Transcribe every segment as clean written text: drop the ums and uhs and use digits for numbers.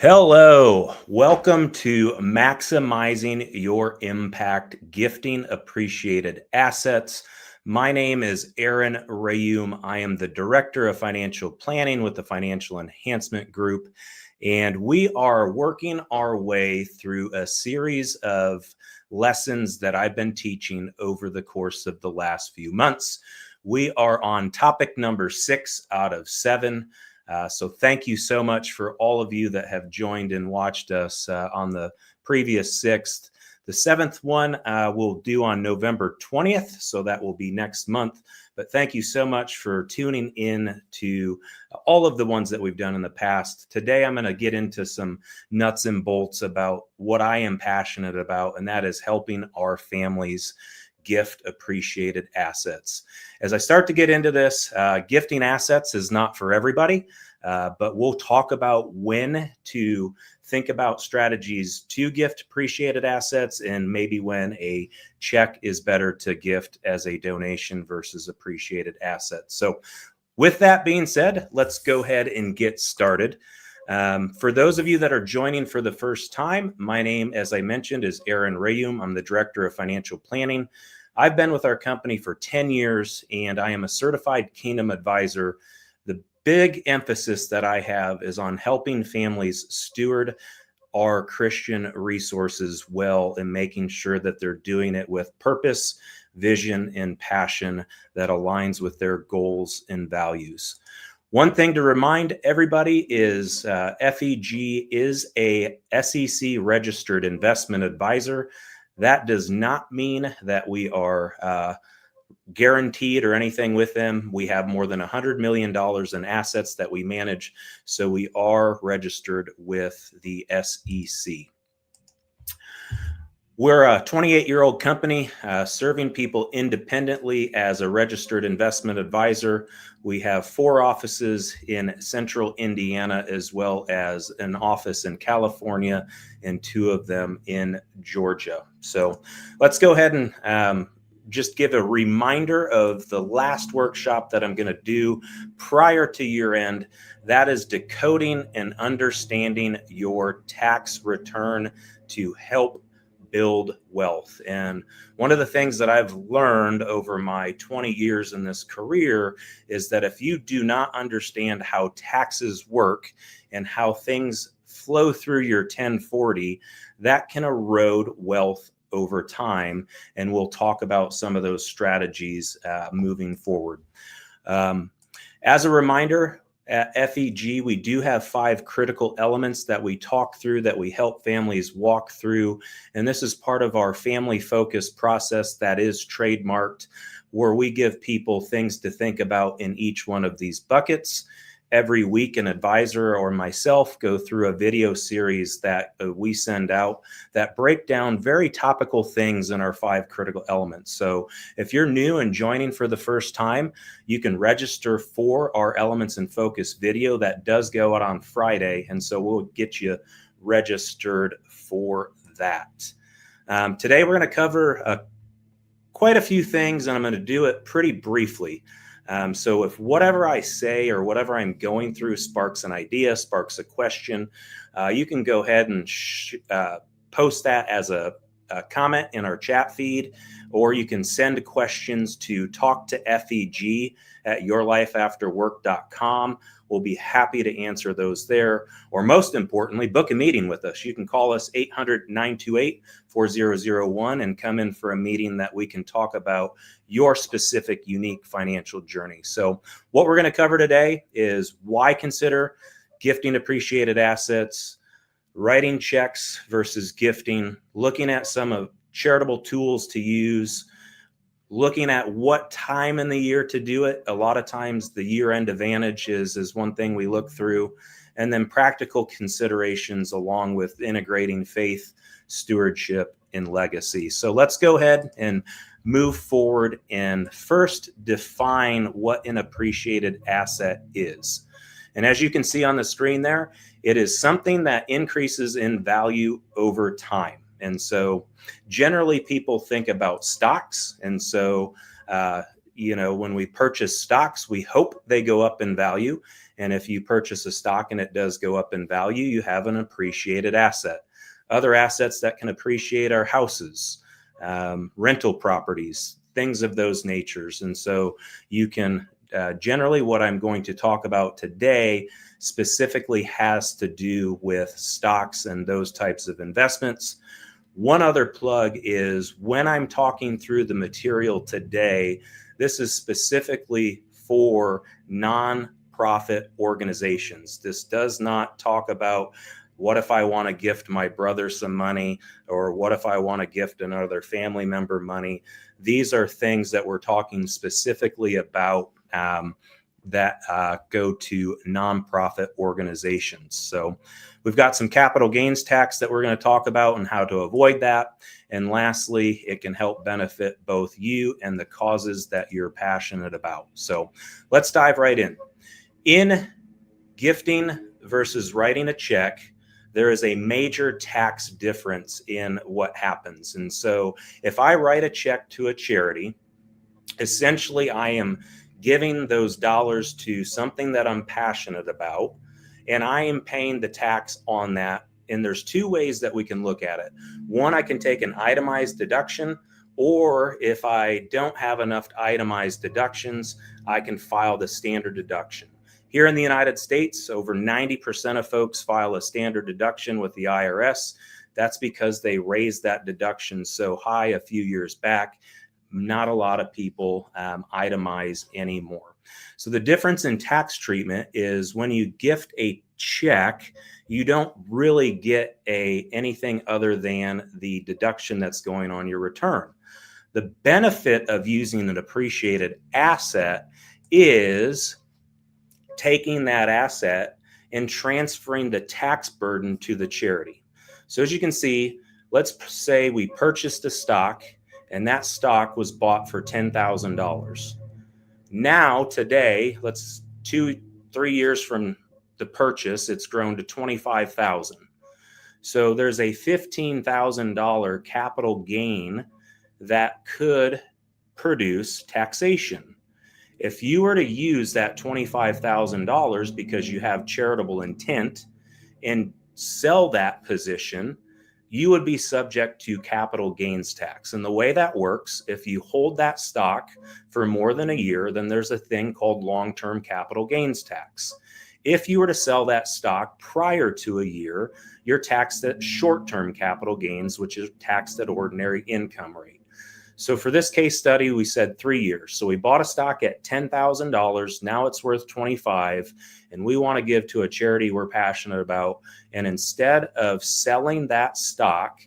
Hello, welcome to Maximizing Your Impact, Gifting Appreciated Assets. My name is Aaron Rayum. I am the Director of Financial Planning with the Financial Enhancement Group, and we are working our way through a series of lessons that I've been teaching over the course of the last few months. We are on topic number 6 out of 7. So thank you so much for all of you that have joined and watched us on the previous 6th. The 7th one we'll do on November 20th, so that will be next month. But thank you so much for tuning in to all of the ones that we've done in the past. Today, I'm going to get into some nuts and bolts about what I am passionate about, and that is helping our families gift appreciated assets. As I start to get into this, gifting assets is not for everybody, but we'll talk about when to think about strategies to gift appreciated assets and maybe when a check is better to gift as a donation versus appreciated assets. So with that being said, let's go ahead and get started. For those of you that are joining for the first time, my name, as I mentioned, is Aaron Rayum. I'm the Director of Financial Planning. I've been with our company for 10 years, and I am a certified Kingdom advisor. The big emphasis that I have is on helping families steward our Christian resources well and making sure that they're doing it with purpose, vision, and passion that aligns with their goals and values. One thing to remind everybody is FEG is a SEC registered investment advisor. That does not mean that we are guaranteed or anything with them. We have more than $100 million in assets that we manage, so we are registered with the SEC. We're a 28-year-old company serving people independently as a registered investment advisor. We have 4 offices in central Indiana, as well as an office in California and 2 of them in Georgia. So let's go ahead and just give a reminder of the last workshop that I'm going to do prior to year end. That is decoding and understanding your tax return to help build wealth. And one of the things that I've learned over my 20 years in this career is that if you do not understand how taxes work and how things flow through your 1040, that can erode wealth over time. And we'll talk about some of those strategies moving forward. As a reminder, at FEG, we do have 5 critical elements that we talk through, that we help families walk through. And this is part of our family focused process that is trademarked, where we give people things to think about in each one of these buckets. Every week, an advisor or myself go through a video series that we send out that break down very topical things in our 5 critical elements. So if you're new and joining for the first time, you can register for our Elements in Focus video that does go out on Friday. And so we'll get you registered for that. Today, we're going to cover quite a few things, and I'm going to do it pretty briefly. So if whatever I say or whatever I'm going through sparks an idea, sparks a question, you can go ahead and post that as a comment in our chat feed, or you can send questions to talktofeg@yourlifeafterwork.com. We'll be happy to answer those there. Or most importantly, book a meeting with us. You can call us 800-928-4001 and come in for a meeting that we can talk about your specific, unique financial journey. So what we're going to cover today is why consider gifting appreciated assets, writing checks versus gifting, looking at some of charitable tools to use, looking at what time in the year to do it. A lot of times the year-end advantage is one thing we look through, and then practical considerations along with integrating faith, stewardship, and legacy. So let's go ahead and move forward and first define what an appreciated asset is. And as you can see on the screen there, it is something that increases in value over time. And so generally people think about stocks. And so when we purchase stocks, we hope they go up in value. And if you purchase a stock and it does go up in value, you have an appreciated asset. Other assets that can appreciate are houses, rental properties, things of those natures. And so you can generally, what I'm going to talk about today specifically has to do with stocks and those types of investments. One other plug is when I'm talking through the material today, this is specifically for nonprofit organizations. This does not talk about what if I want to gift my brother some money, or what if I want to gift another family member money. These are things that we're talking specifically about that go to nonprofit organizations. So we've got some capital gains tax that we're going to talk about and how to avoid that. And lastly, it can help benefit both you and the causes that you're passionate about. So let's dive right in. In gifting versus writing a check, there is a major tax difference in what happens. And so if I write a check to a charity, essentially I am giving those dollars to something that I'm passionate about, and I am paying the tax on that. And there's two ways that we can look at it. One, I can take an itemized deduction, or if I don't have enough itemized deductions, I can file the standard deduction. Here in the United States, over 90% of folks file a standard deduction with the IRS. That's because they raised that deduction so high a few years back. Not a lot of people itemize anymore. So the difference in tax treatment is when you gift a check, you don't really get anything other than the deduction that's going on your return. The benefit of using an appreciated asset is taking that asset and transferring the tax burden to the charity. So as you can see, let's say we purchased a stock and that stock was bought for $10,000. Now, today, 2-3 years from the purchase, it's grown to $25,000. So there's a $15,000 capital gain that could produce taxation. If you were to use that $25,000 because you have charitable intent and sell that position, you would be subject to capital gains tax. And the way that works, if you hold that stock for more than a year, then there's a thing called long-term capital gains tax. If you were to sell that stock prior to a year, you're taxed at short-term capital gains, which is taxed at ordinary income rate. So for this case study, we said 3 years. So we bought a stock at $10,000. Now it's worth $25,000, and we want to give to a charity we're passionate about. And instead of selling that stock,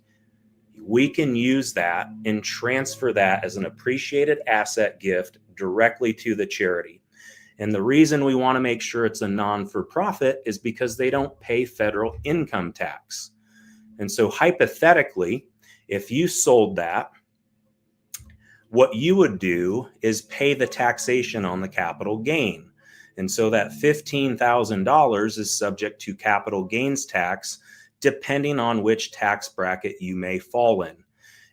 we can use that and transfer that as an appreciated asset gift directly to the charity. And the reason we want to make sure it's a non-for-profit is because they don't pay federal income tax. And so hypothetically, if you sold that, what you would do is pay the taxation on the capital gain. And so that $15,000 is subject to capital gains tax, depending on which tax bracket you may fall in.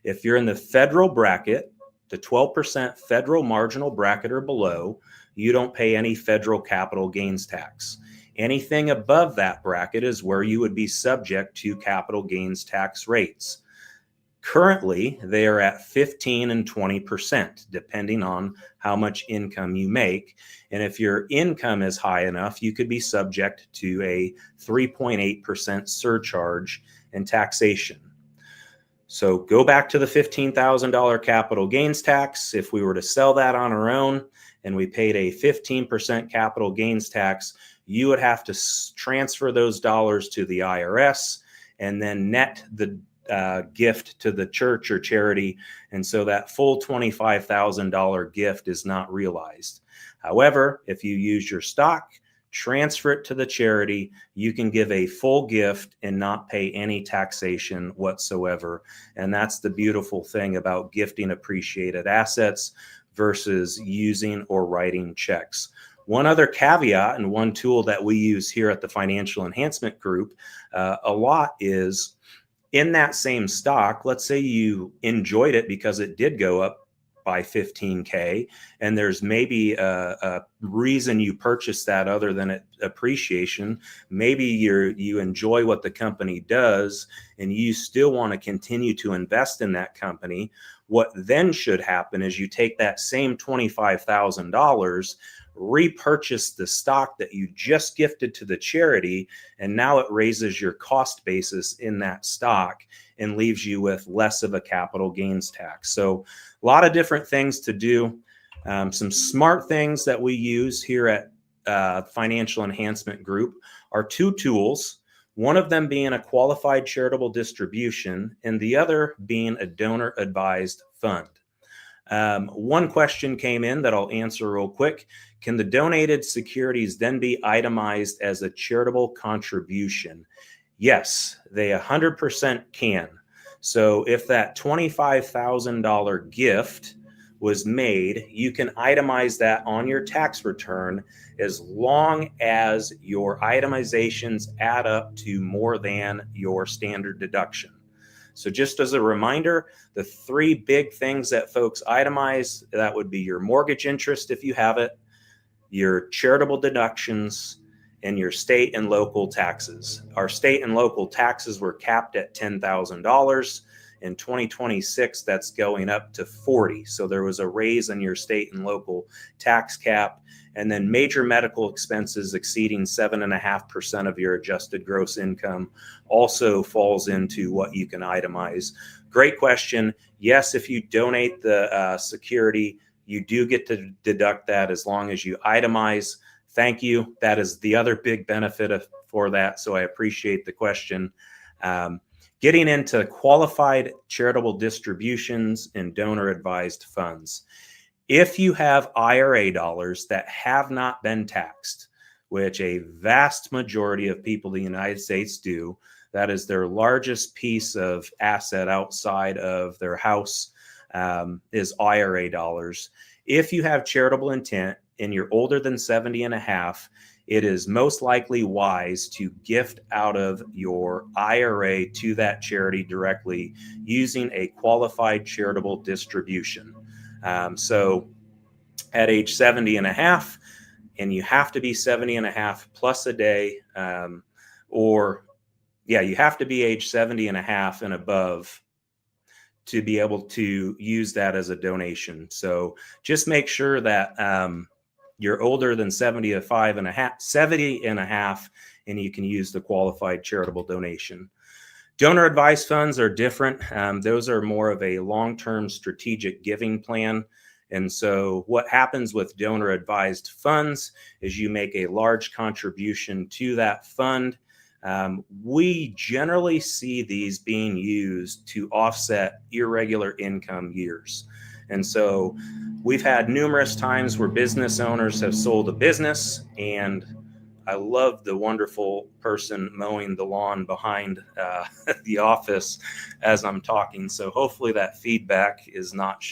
If you're in the federal bracket, the 12% federal marginal bracket or below, you don't pay any federal capital gains tax. Anything above that bracket is where you would be subject to capital gains tax rates. Currently, they are at 15 and 20%, depending on how much income you make. And if your income is high enough, you could be subject to a 3.8% surcharge and taxation. So go back to the $15,000 capital gains tax. If we were to sell that on our own and we paid a 15% capital gains tax, you would have to transfer those dollars to the IRS and then net the gift to the church or charity. And so that full $25,000 gift is not realized. However, if you use your stock, transfer it to the charity, you can give a full gift and not pay any taxation whatsoever. And that's the beautiful thing about gifting appreciated assets versus using or writing checks. One other caveat and one tool that we use here at the Financial Enhancement Group a lot is in that same stock, let's say you enjoyed it because it did go up by 15K, and there's maybe a reason you purchased that other than appreciation. Maybe you enjoy what the company does and you still want to continue to invest in that company. What then should happen is you take that same $25,000, repurchase the stock that you just gifted to the charity, and now it raises your cost basis in that stock and leaves you with less of a capital gains tax. So a lot of different things to do. Some smart things that we use here at Financial Enhancement Group are two tools, one of them being a qualified charitable distribution and the other being a donor advised fund. One question came in that I'll answer real quick. Can the donated securities then be itemized as a charitable contribution? Yes, they 100% can. So if that $25,000 gift was made, you can itemize that on your tax return as long as your itemizations add up to more than your standard deduction. So just as a reminder, the three big things that folks itemize, that would be your mortgage interest if you have it, your charitable deductions, and your state and local taxes. Our state and local taxes were capped at $10,000. In 2026, that's going up to $40,000. So there was a raise in your state and local tax cap. And then major medical expenses exceeding 7.5% of your adjusted gross income also falls into what you can itemize. Great question. Yes, if you donate the security, you do get to deduct that as long as you itemize. Thank you. That is the other big benefit for that. So I appreciate the question. Getting into qualified charitable distributions and donor advised funds. If you have IRA dollars that have not been taxed, which a vast majority of people in the United States do, that is their largest piece of asset outside of their house, is IRA dollars. If you have charitable intent and you're older than 70 and a half, it is most likely wise to gift out of your IRA to that charity directly using a qualified charitable distribution. So at age 70 and a half, and you have to be 70 and a half plus a day, you have to be age 70 and a half and above to be able to use that as a donation. So just make sure that you're older than 70 and a half, and you can use the qualified charitable donation. Donor advised funds are different. Those are more of a long-term strategic giving plan. And so what happens with donor advised funds is you make a large contribution to that fund. We generally see these being used to offset irregular income years. And so we've had numerous times where business owners have sold a business, and I love the wonderful person mowing the lawn behind the office as I'm talking. So hopefully that feedback is not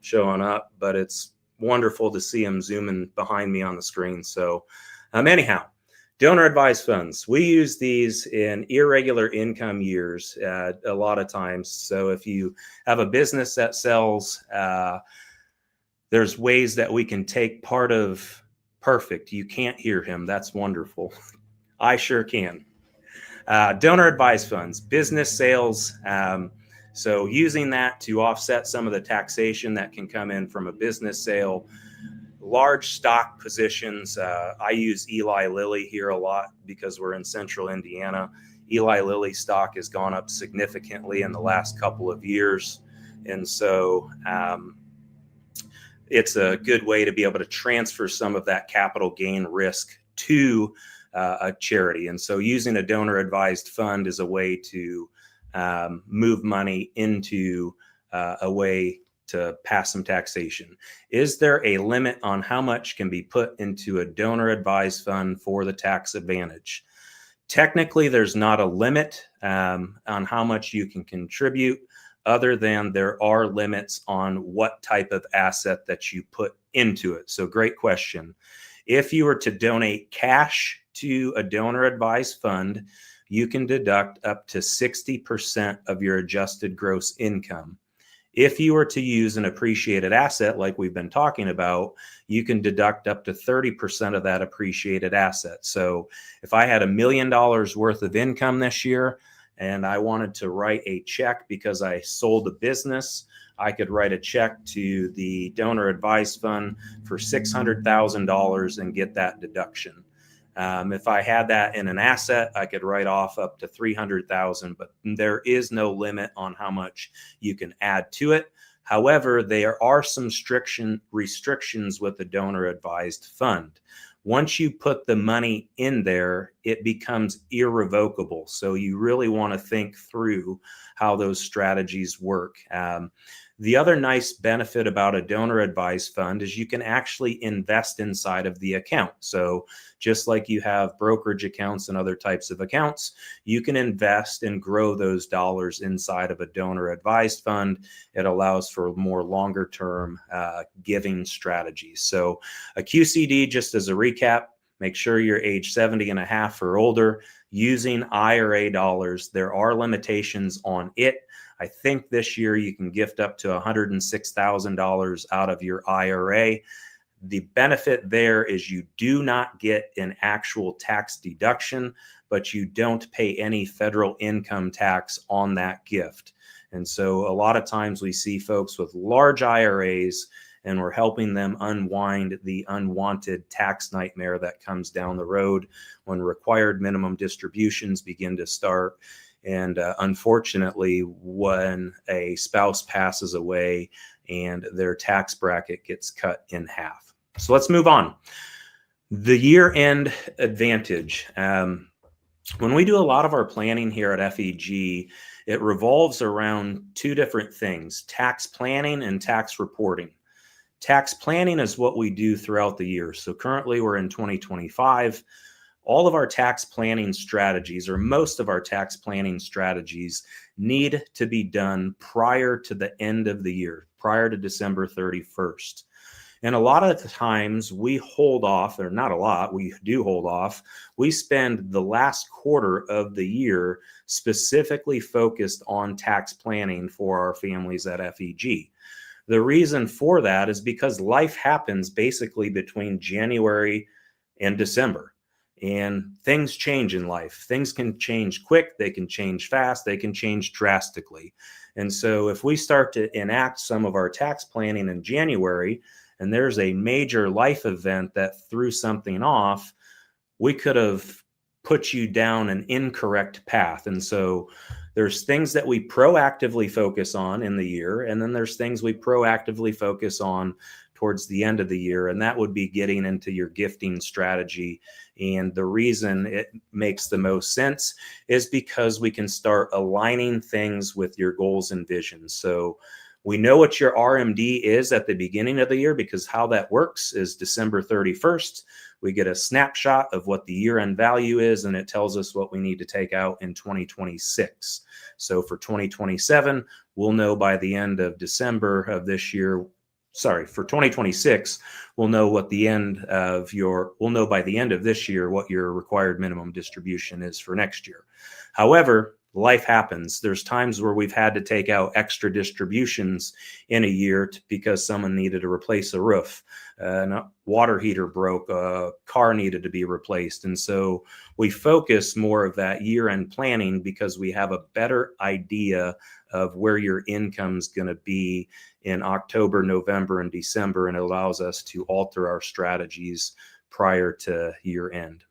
showing up, but it's wonderful to see him zooming behind me on the screen. So anyhow, donor advised funds. We use these in irregular income years a lot of times. So if you have a business that sells, there's ways that we can take part of perfect. You can't hear him. That's wonderful. I sure can. Donor advised funds, business sales. So using that to offset some of the taxation that can come in from a business sale. Large stock positions. I use Eli Lilly here a lot because we're in central Indiana. Eli Lilly stock has gone up significantly in the last couple of years. And so it's a good way to be able to transfer some of that capital gain risk to a charity. And so using a donor advised fund is a way to move money into a way to pass some taxation. Is there a limit on how much can be put into a donor advised fund for the tax advantage? Technically, there's not a limit on how much you can contribute, other than there are limits on what type of asset that you put into it. So great question. If you were to donate cash to a donor advised fund, you can deduct up to 60% of your adjusted gross income. If you were to use an appreciated asset like we've been talking about, you can deduct up to 30% of that appreciated asset. So if I had $1 million worth of income this year and I wanted to write a check because I sold a business, I could write a check to the donor advised fund for $600,000 and get that deduction. If I had that in an asset, I could write off up to $300,000, but there is no limit on how much you can add to it. However, there are some restrictions with the donor advised fund. Once you put the money in there, it becomes irrevocable. So you really want to think through how those strategies work. The other nice benefit about a donor advised fund is you can actually invest inside of the account. So just like you have brokerage accounts and other types of accounts, you can invest and grow those dollars inside of a donor advised fund. It allows for more longer term giving strategies. So a QCD, just as a recap, make sure you're age 70 and a half or older. Using IRA dollars, there are limitations on it. I think this year you can gift up to $106,000 out of your IRA. The benefit there is you do not get an actual tax deduction, but you don't pay any federal income tax on that gift. And so a lot of times we see folks with large IRAs and we're helping them unwind the unwanted tax nightmare that comes down the road when required minimum distributions begin to start. And unfortunately, when a spouse passes away and their tax bracket gets cut in half. So let's move on. The year-end advantage. When we do a lot of our planning here at FEG, it revolves around two different things: tax planning and tax reporting. Tax planning is what we do throughout the year. So currently we're in 2025. All of our tax planning strategies, or most of our tax planning strategies, need to be done prior to the end of the year, prior to December 31st. And a lot of the times we hold off, or not a lot, we do hold off. We spend the last quarter of the year specifically focused on tax planning for our families at FEG. The reason for that is because life happens basically between January and December. And things change in life. Things can change quick, they can change fast, they can change drastically. And so if we start to enact some of our tax planning in January, and there's a major life event that threw something off, we could have put you down an incorrect path. And so there's things that we proactively focus on in the year, and then there's things we proactively focus on towards the end of the year, and that would be getting into your gifting strategy. And the reason it makes the most sense is because we can start aligning things with your goals and visions. So we know what your RMD is at the beginning of the year, because how that works is December 31st. We get a snapshot of what the year-end value is, and it tells us what we need to take out in 2026. So for 2027, we'll know by the end of December of this year. For 2026, we'll know by the end of this year what your required minimum distribution is for next year. However, life happens. There's times where we've had to take out extra distributions in a year because someone needed to replace a roof, a water heater broke, a car needed to be replaced. And so we focus more of that year-end planning because we have a better idea of where your income's going to be in October, November, and December, and it allows us to alter our strategies prior to year end.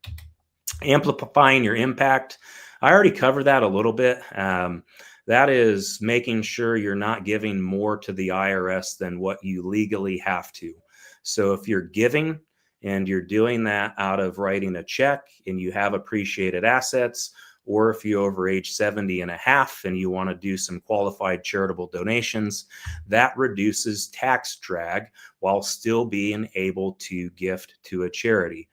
Amplifying your impact. I already covered that a little bit. That is making sure you're not giving more to the IRS than what you legally have to. So if you're giving and you're doing that out of writing a check and you have appreciated assets, or if you're over age 70 and a half and you want to do some qualified charitable donations, that reduces tax drag while still being able to gift to a charity.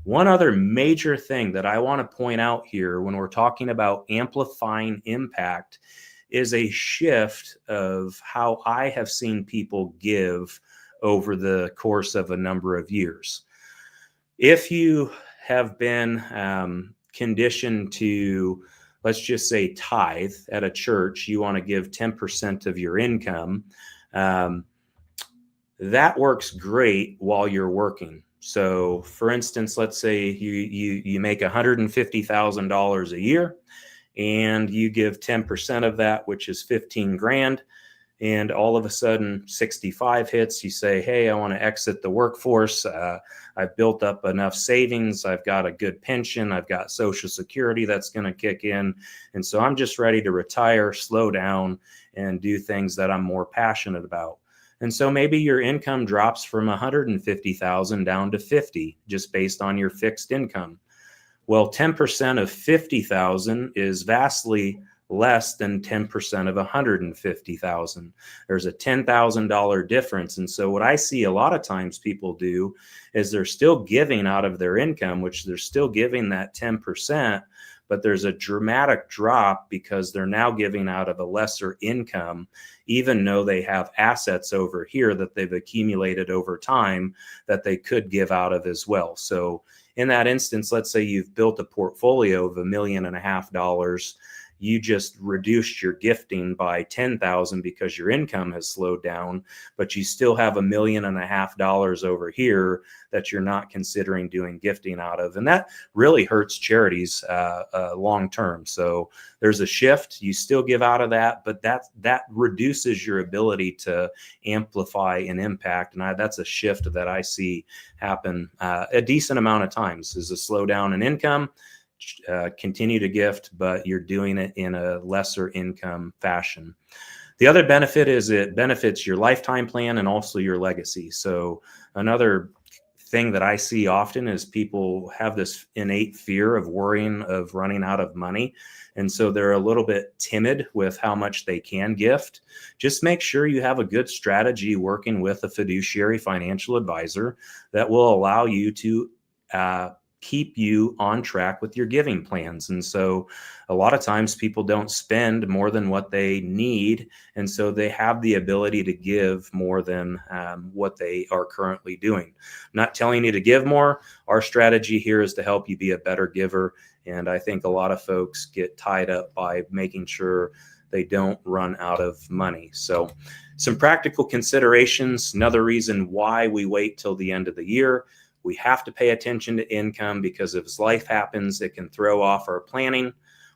One other major thing that I want to point out here when we're talking about amplifying impact is a shift of how I have seen people give over the course of a number of years. If you have been conditioned to, let's just say tithe at a church, you want to give 10% of your income. That works great while you're working. So for instance, let's say you make $150,000 a year and you give 10% of that, which is 15 grand. And all of a sudden 65 hits, you say, hey, I want to exit the workforce. I've built up enough savings. I've got a good pension. I've got Social Security that's going to kick in. And so I'm just ready to retire, slow down, and do things that I'm more passionate about. And so maybe your income drops from 150,000 down to 50, just based on your fixed income. Well, 10% of 50,000 is vastly less than 10% of 150,000. There's a $10,000 difference. And so what I see a lot of times people do is they're still giving out of their income, which they're still giving that 10%, but there's a dramatic drop because they're now giving out of a lesser income, even though they have assets over here that they've accumulated over time that they could give out of as well. So in that instance, let's say you've built a portfolio of $1.5 million. You just reduced your gifting by 10,000 because your income has slowed down, but you still have $1.5 million over here that you're not considering doing gifting out of. And that really hurts charities long term. So there's a shift. You still give out of that, but that reduces your ability to amplify and impact. And that's a shift that I see happen a decent amount of times, is a slowdown in income. Continue to gift, but you're doing it in a lesser income fashion. The other benefit is it benefits your lifetime plan and also your legacy. So another thing that I see often is people have this innate fear of worrying of running out of money. And so they're a little bit timid with how much they can gift. Just make sure you have a good strategy working with a fiduciary financial advisor that will allow you to keep you on track with your giving plans. And so a lot of times people don't spend more than what they need. And so they have the ability to give more than what they are currently doing. I'm not telling you to give more. Our strategy here is to help you be a better giver. And I think a lot of folks get tied up by making sure they don't run out of money. So some practical considerations. Another reason why we wait till the end of the year. We have to pay attention to income because if life happens, it can throw off our planning.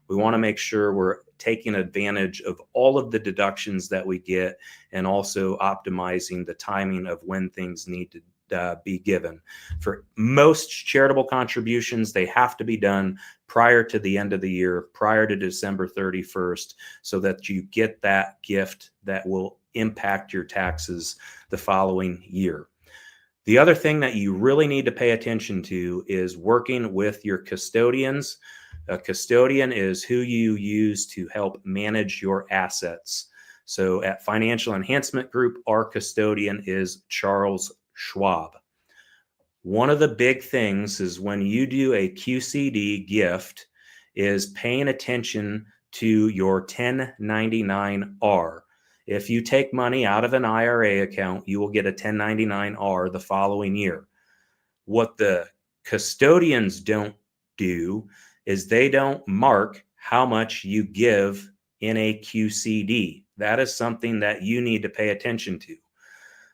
We want to make sure we're taking advantage of all of the deductions that we get and also optimizing the timing of when things need to be given. For most charitable contributions, they have to be done prior to the end of the year, prior to December 31st, so that you get that gift that will impact your taxes the following year. The other thing that you really need to pay attention to is working with your custodians. A custodian is who you use to help manage your assets. So at Financial Enhancement Group, our custodian is Charles Schwab. One of the big things is when you do a QCD gift is paying attention to your 1099-R. If you take money out of an IRA account, you will get a 1099-R the following year. What the custodians don't do is they don't mark how much you give in a QCD. That is something that you need to pay attention to.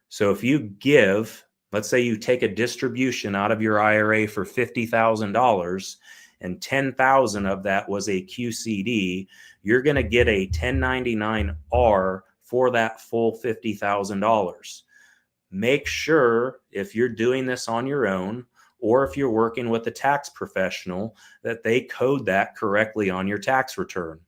So if you give, let's say you take a distribution out of your IRA for $50,000 and 10,000 of that was a QCD, you're going to get a 1099-R for that full $50,000. Make sure if you're doing this on your own or if you're working with a tax professional that they code that correctly on your tax return.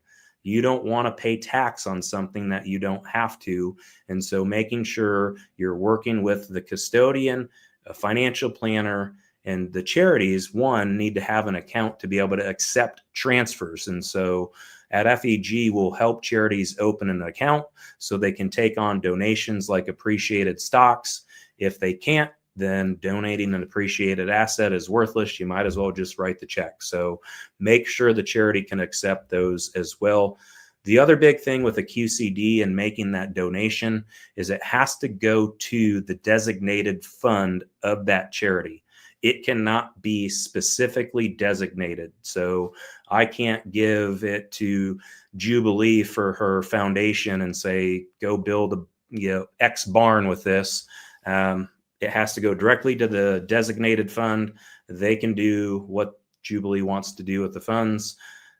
You don't want to pay tax on something that you don't have to. And so making sure you're working with the custodian, a financial planner, and the charities, need to have an account to be able to accept transfers. And so at FEG, we'll help charities open an account so they can take on donations like appreciated stocks. If they can't, then donating an appreciated asset is worthless. You might as well just write the check. So make sure the charity can accept those as well. The other big thing with a QCD and making that donation is it has to go to the designated fund of that charity. it cannot be specifically designated. So I can't give it to Jubilee for her foundation and say, go build a X barn with this. It has to go directly to the designated fund. They can do what Jubilee wants to do with the funds.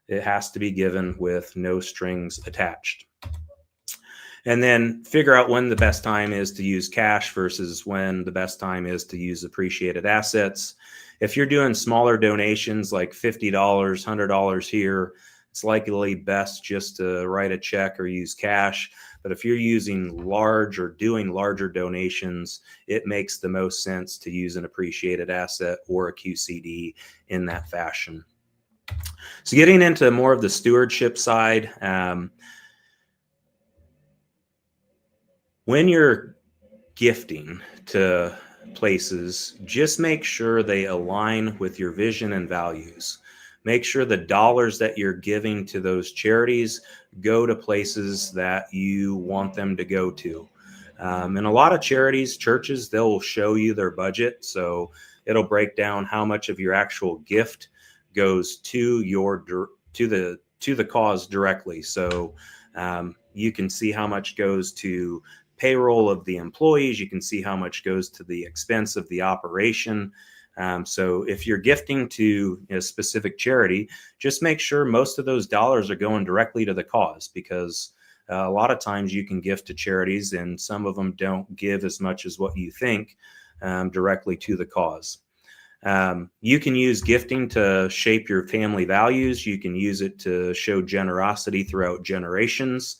It has to be given with no strings attached. And then figure out when the best time is to use cash versus when the best time is to use appreciated assets. If you're doing smaller donations like $50, $100 here, it's likely best just to write a check or use cash. But if you're using large or doing larger donations, it makes the most sense to use an appreciated asset or a QCD in that fashion. So getting into more of the stewardship side, when you're gifting to places, just make sure they align with your vision and values. Make sure the dollars that you're giving to those charities go to places that you want them to go to. And a lot of charities, churches, they'll show you their budget. So it'll break down how much of your actual gift goes to the cause directly. So you can see how much goes to payroll of the employees. You can see how much goes to the expense of the operation. So if you're gifting to a specific charity, just make sure most of those dollars are going directly to the cause, because a lot of times you can gift to charities and some of them don't give as much as what you think directly to the cause. You can use gifting to shape your family values. You can use it to show generosity throughout generations.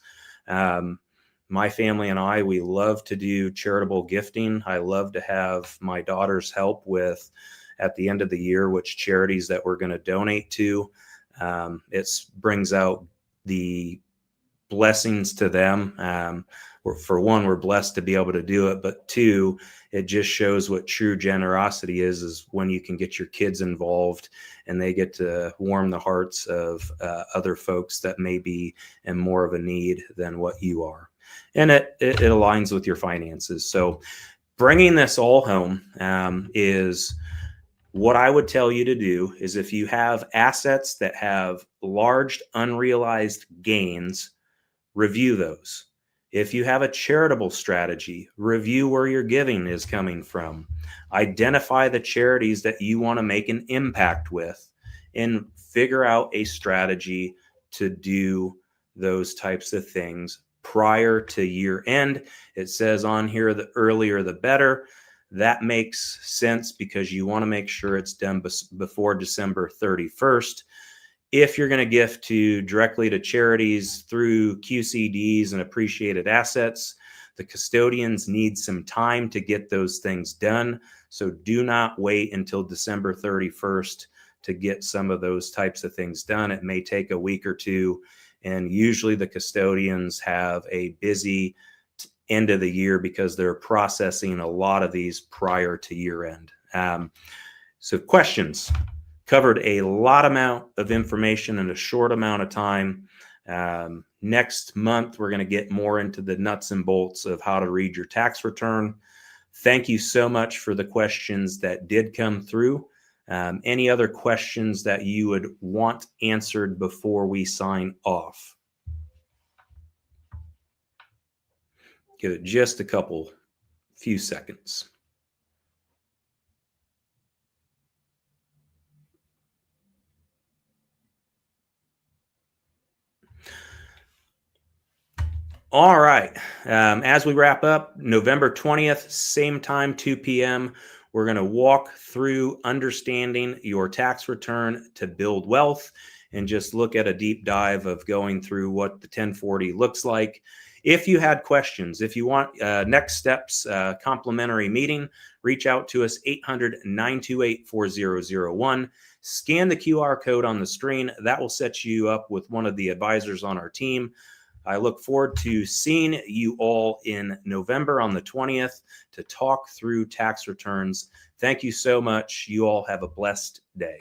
My family and I, we love to do charitable gifting. I love to have my daughters help with, at the end of the year, which charities that we're going to donate to. It brings out the blessings to them. For one, we're blessed to be able to do it, but two, it just shows what true generosity is when you can get your kids involved and they get to warm the hearts of other folks that may be in more of a need than what you are. And it aligns with your finances. So bringing this all home is what I would tell you to do is, if you have assets that have large unrealized gains, review those. If you have a charitable strategy, review where your giving is coming from. Identify the charities that you want to make an impact with and figure out a strategy to do those types of things prior to year end. It says on here, the earlier the better. That makes sense because you want to make sure it's done before December 31st. If you're going to gift directly to charities through QCDs and appreciated assets, the custodians need some time to get those things done. So do not wait until December 31st to get some of those types of things done. It may take a week or two. And usually the custodians have a busy end of the year because they're processing a lot of these prior to year end. So questions. Covered a lot amount of information in a short amount of time. Next month, we're going to get more into the nuts and bolts of how to read your tax return. Thank you so much for the questions that did come through. Any other questions that you would want answered before we sign off? Give it just a few seconds. All right. As we wrap up, November 20th, same time, 2 p.m., we're going to walk through understanding your tax return to build wealth and just look at a deep dive of going through what the 1040 looks like. If you had questions, if you want next steps, complimentary meeting, reach out to us, 800-928-4001. Scan the QR code on the screen. That will set you up with one of the advisors on our team. I look forward to seeing you all in November on the 20th to talk through tax returns. Thank you so much. You all have a blessed day.